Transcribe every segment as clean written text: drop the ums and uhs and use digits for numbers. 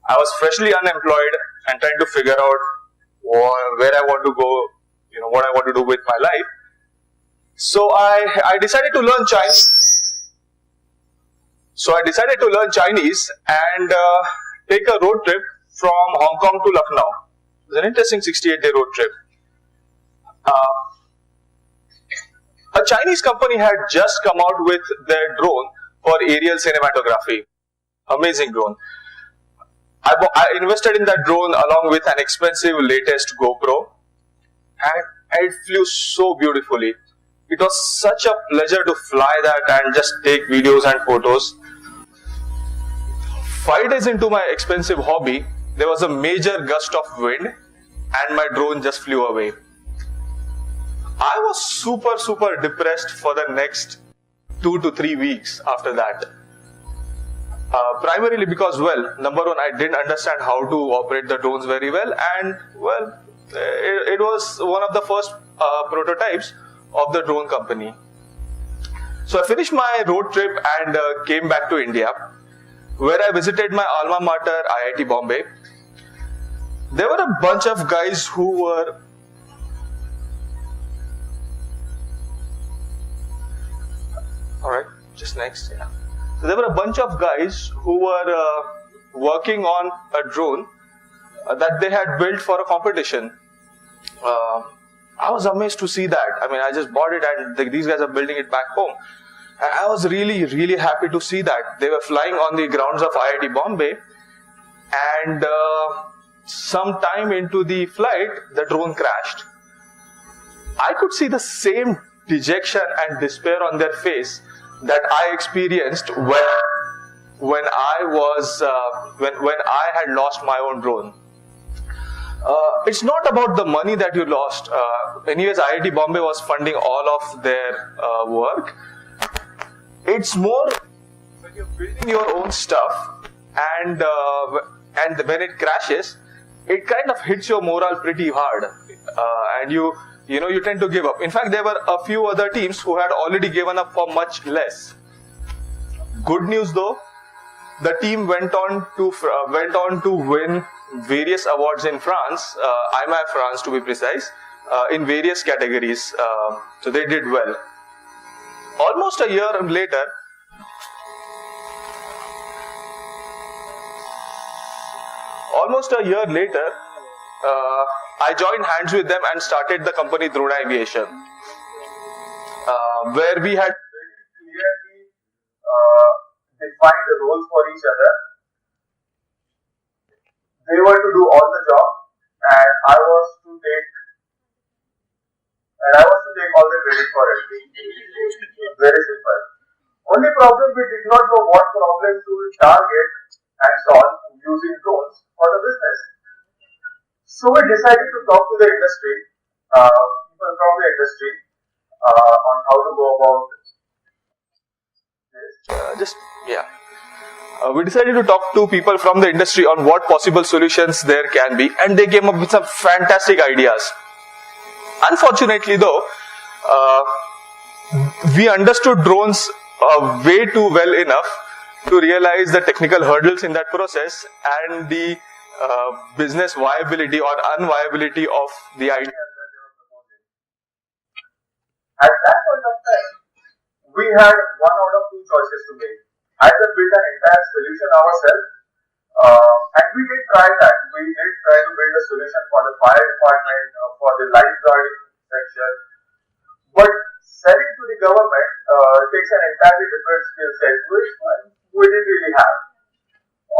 I was freshly unemployed and trying to figure out where I want to go, what I want to do with my life. So I decided to learn Chinese. And take a road trip from Hong Kong to Lucknow. It was an interesting 68-day road trip. A Chinese company had just come out with their drone for aerial cinematography. Amazing drone. I invested in that drone along with an expensive latest GoPro, and it flew so beautifully. It was such a pleasure to fly that and just take videos and photos. 5 days into my expensive hobby, there was a major gust of wind and my drone just flew away. I was super depressed for the next 2 to 3 weeks after that. Primarily because, number one, I didn't understand how to operate the drones very well, and it was one of the first prototypes of the drone company. So I finished my road trip and came back to India, where I visited my alma mater, IIT Bombay. There were a bunch of guys who were So there were a bunch of guys who were working on a drone that they had built for a competition. I was amazed to see that. I mean, I just bought it and these guys are building it back home. And I was really happy to see that. They were flying on the grounds of IIT Bombay, and some time into the flight, the drone crashed. I could see the same dejection and despair on their face that I experienced when I had lost my own drone. It's not about the money that you lost. Anyways, IIT Bombay was funding all of their work. It's more when you're building your own stuff and when it crashes, it kind of hits your morale pretty hard, and you tend to give up. In fact, there were a few other teams who had already given up for much less. Good news though, the team went on to win various awards in France, IMA France to be precise, in various categories. So they did well. Almost a year later, I joined hands with them and started the company Drona Aviation, where we had very clearly defined the roles for each other. They were to do all the job, and I was to take all the credit for it. Very simple. Only problem, we did not know what problems to target and solve using drones for the business. So we decided to talk to the industry, people from the industry, on how to go about this. We decided to talk to people from the industry on what possible solutions there can be, and they came up with some fantastic ideas. Unfortunately though, we understood drones way too well enough to realize the technical hurdles in that process and the business viability or unviability of the idea that they were proposing. At that point of time, we had one out of two choices to make. Either build an entire solution ourselves, and we did try that. We did try to build a solution for the fire department, for the lifeguarding section, but selling to the government takes an entirely different skill set, which we didn't really have.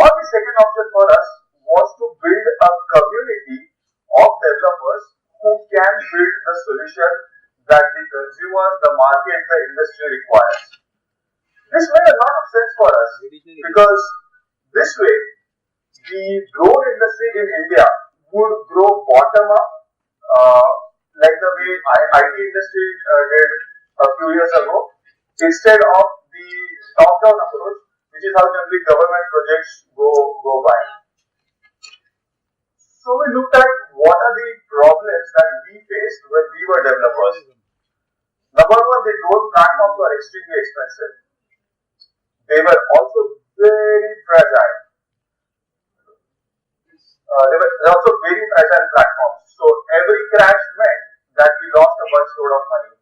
Or the second option for us was to build a community of developers who can build the solution that the consumers, the market, the industry requires. This made a lot of sense for us because this way the drone industry in India would grow bottom up, like the way IT industry did a few years ago, instead of the top-down approach, which is how generally government projects go by. So we looked at what are the problems that we faced when we were developers. Number one, the drone platforms were extremely expensive. They were also very fragile. they were also very fragile platforms. So every crash meant that we lost a bunch load of money.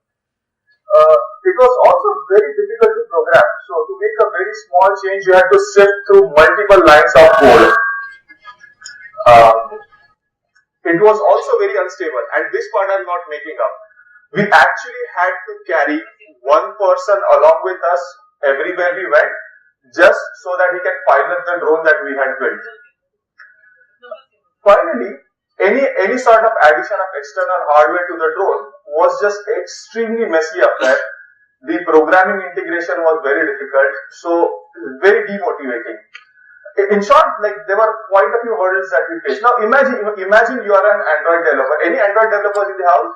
It was also very difficult to program. So to make a very small change, you had to sift through multiple lines of code. It was also very unstable, and this part I'm not making up. We actually had to carry one person along with us everywhere we went, just so that he can pilot the drone that we had built. Finally, any sort of addition of external hardware to the drone was just extremely messy affair. The programming integration was very difficult, so very demotivating. In short, like there were quite a few hurdles that we faced. Now imagine you are an Android developer. Any Android developers in the house?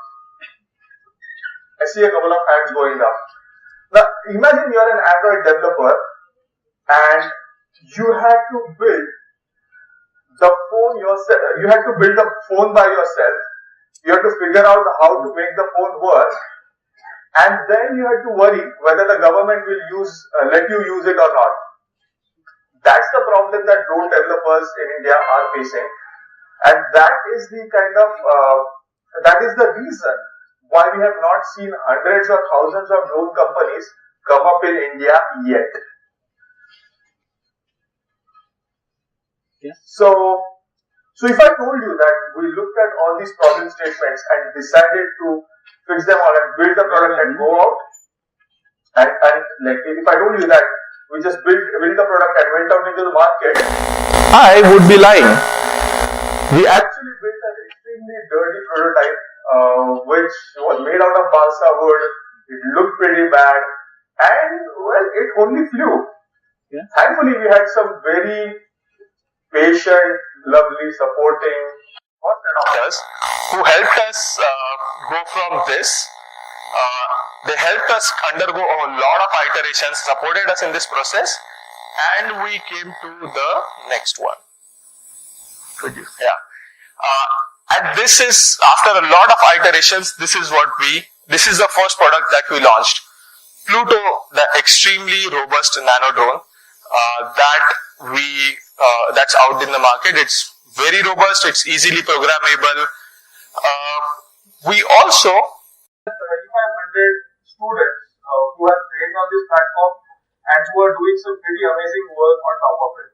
I see a couple of hands going up. Now imagine you are an Android developer and you had to build the phone yourself. You had to build the phone by yourself. You had to figure out how to make the phone work, and then you had to worry whether the government will let you use it or not. That's the problem that drone developers in India are facing, and that is the reason why we have not seen hundreds or thousands of drone companies come up in India yet. Yes. So if I told you that we looked at all these problem statements and decided to fix them all and build a product and go out, and like if I told you that we just built a product and went out into the market, I would be lying. We actually built an extremely dirty prototype, which was made out of balsa wood. It looked pretty bad, and well, it only flew. Yeah. Thankfully, we had some very patient, lovely, supporting doctors who helped us go from this. They helped us undergo a lot of iterations, supported us in this process, and we came to the next one. Yeah. And this is, after a lot of iterations, this is the first product that we launched. Pluto, the extremely robust nano drone that's out in the market. It's very robust, it's easily programmable. We also 3,500 students who are trained on this platform and who are doing some pretty amazing work on top of it.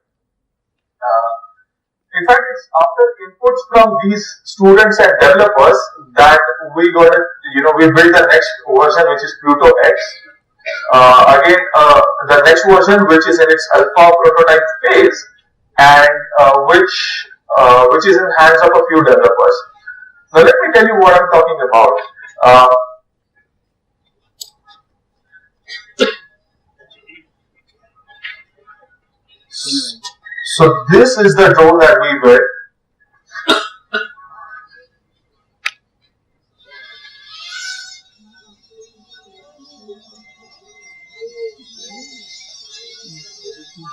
In fact, it's after inputs from these students and developers that we built the next version, which is Pluto X. The next version, which is in its alpha prototype phase, and which is in hands of a few developers. Now, let me tell you what I'm talking about. So this is the drone that we built.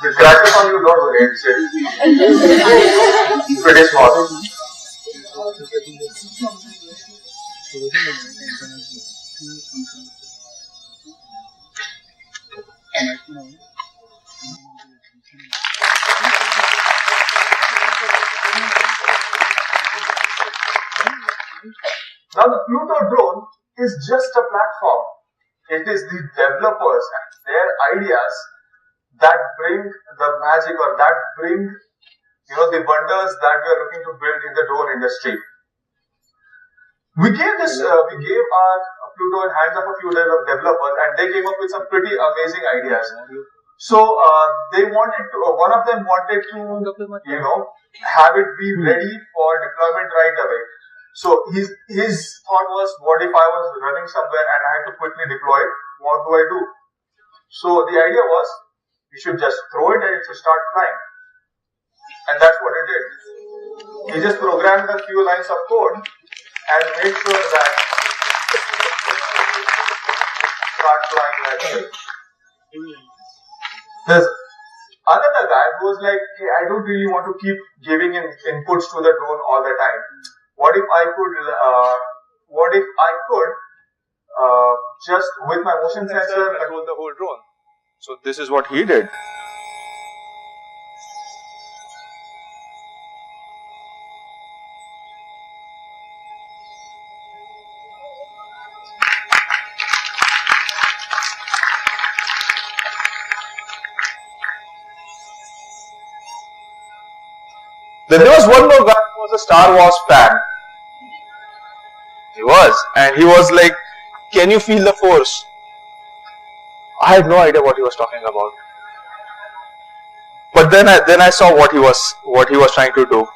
The crashes on you, don't worry, it's pretty small. Now the Pluto drone is just a platform. It is the developers and their ideas that bring the magic, or that bring the wonders that we are looking to build in the drone industry. We gave our Pluto in hands of a few developers, and they came up with some pretty amazing ideas. So one of them wanted to have it be ready for deployment right away. So his thought was, what if I was running somewhere and I had to quickly deploy it? What do I do? So the idea was, we should just throw it and it should start flying. And that's what it did. He just programmed a few lines of code and made sure that it starts flying like this. There's another guy who was like, hey, I don't really want to keep giving in inputs to the drone all the time. What if I could just with my motion sensor control the whole drone? So this is what he did. Then there was one more guy who was a Star Wars fan. He was, and he was like, "Can you feel the Force?" I had no idea what he was talking about. But then I saw what he was trying to do.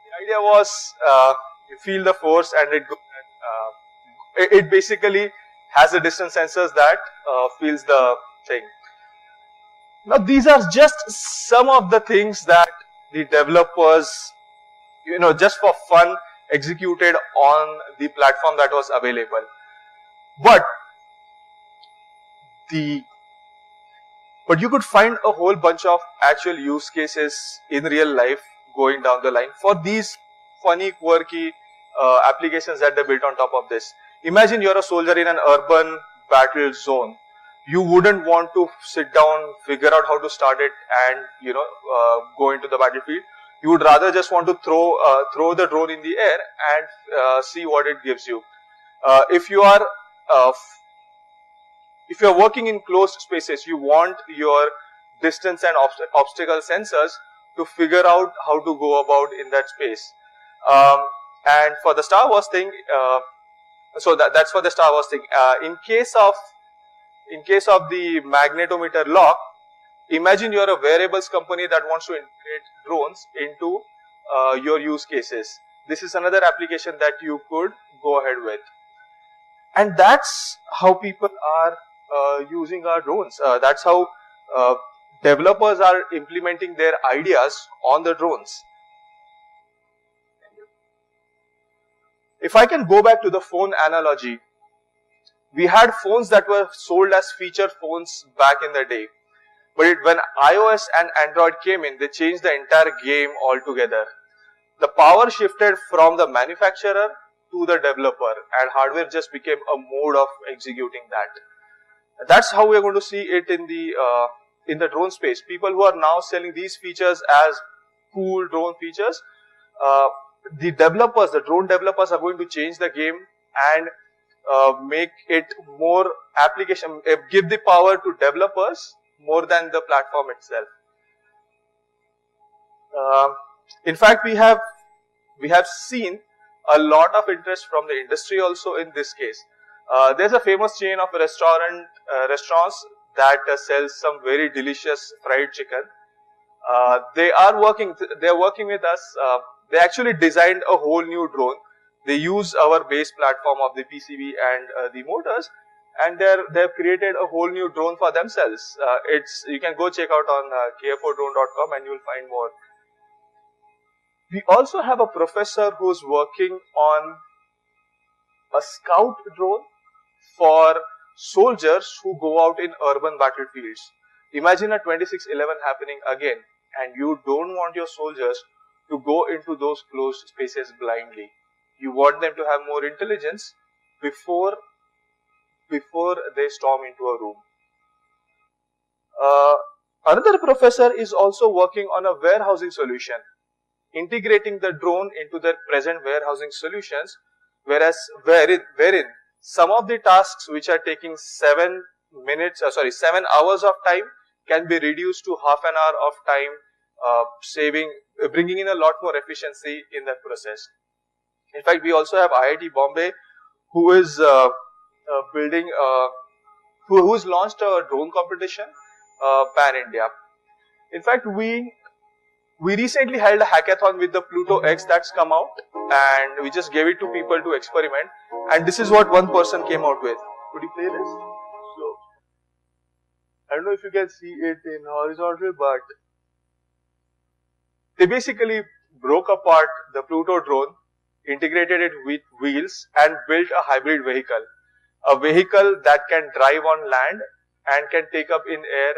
The idea was you feel the force, and it basically has the distance sensors that feels the thing. Now these are just some of the things that the developers, just for fun, executed on the platform that was available. But you could find a whole bunch of actual use cases in real life going down the line for these funny, quirky applications that they built on top of this. Imagine you're a soldier in an urban battle zone. You wouldn't want to sit down, figure out how to start it, and go into the battlefield. You would rather just want to throw the drone in the air and see what it gives you. If you are working in closed spaces, you want your distance and obstacle sensors to figure out how to go about in that space. And for the Star Wars thing, so that's for the Star Wars thing. In case of the magnetometer lock, imagine you're a wearables company that wants to integrate drones into your use cases. This is another application that you could go ahead with. And that's how people are using our drones. That's how developers are implementing their ideas on the drones. If I can go back to the phone analogy, we had phones that were sold as feature phones back in the day. But when iOS and Android came in, they changed the entire game altogether. The power shifted from the manufacturer to the developer, and hardware just became a mode of executing that. That's how we're going to see it in the drone space. People who are now selling these features as cool drone features, the drone developers are going to change the game and make it more application, give the power to developers more than the platform itself. In fact, we have seen a lot of interest from the industry also in this case. There's a famous chain of restaurants that sells some very delicious fried chicken. They are working with us. They actually designed a whole new drone. They use our base platform of the PCB and the motors, and they've created a whole new drone for themselves. You can go check out on kf4drone.com and you'll find more. We also have a professor who's working on a scout drone for soldiers who go out in urban battlefields. Imagine a 26/11 happening again, and you don't want your soldiers to go into those closed spaces blindly. You want them to have more intelligence before they storm into a room. Another professor is also working on a warehousing solution, integrating the drone into their present warehousing solutions, wherein some of the tasks which are taking 7 hours of time can be reduced to half an hour of time, bringing in a lot more efficiency in that process. In fact, we also have IIT Bombay, who is who's launched a drone competition pan India. In fact, we recently held a hackathon with the Pluto X that's come out, and we just gave it to people to experiment. And this is what one person came out with. Could you play this? So, I don't know if you can see it in horizontal, but they basically broke apart the Pluto drone, integrated it with wheels, and built a hybrid vehicle. A vehicle that can drive on land and can take up in air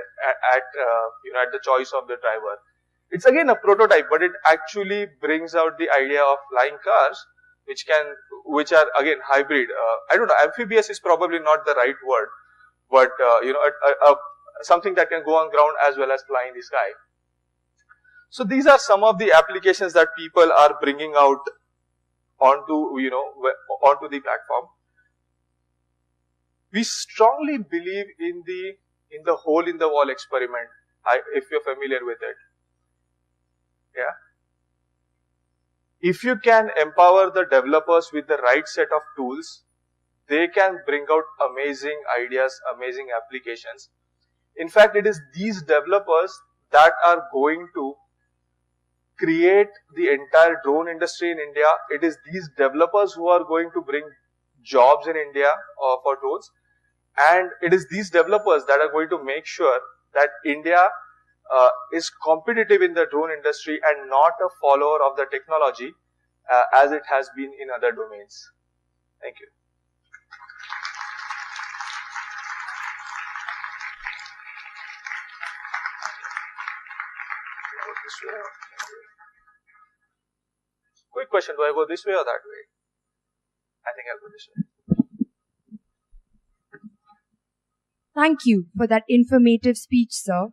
at the choice of the driver. It's again a prototype, but it actually brings out the idea of flying cars, which are again hybrid. I don't know, amphibious is probably not the right word, but something that can go on ground as well as fly in the sky. So these are some of the applications that people are bringing out onto the platform. We strongly believe in the hole in the wall experiment. If you're familiar with it, yeah. If you can empower the developers with the right set of tools, they can bring out amazing ideas, amazing applications. In fact, it is these developers that are going to create the entire drone industry in India. It is these developers who are going to bring jobs in India for drones. And it is these developers that are going to make sure that India is competitive in the drone industry and not a follower of the technology as it has been in other domains. Thank you. Quick question, do I go this way or that way? I think I'll go this way. Thank you for that informative speech, sir.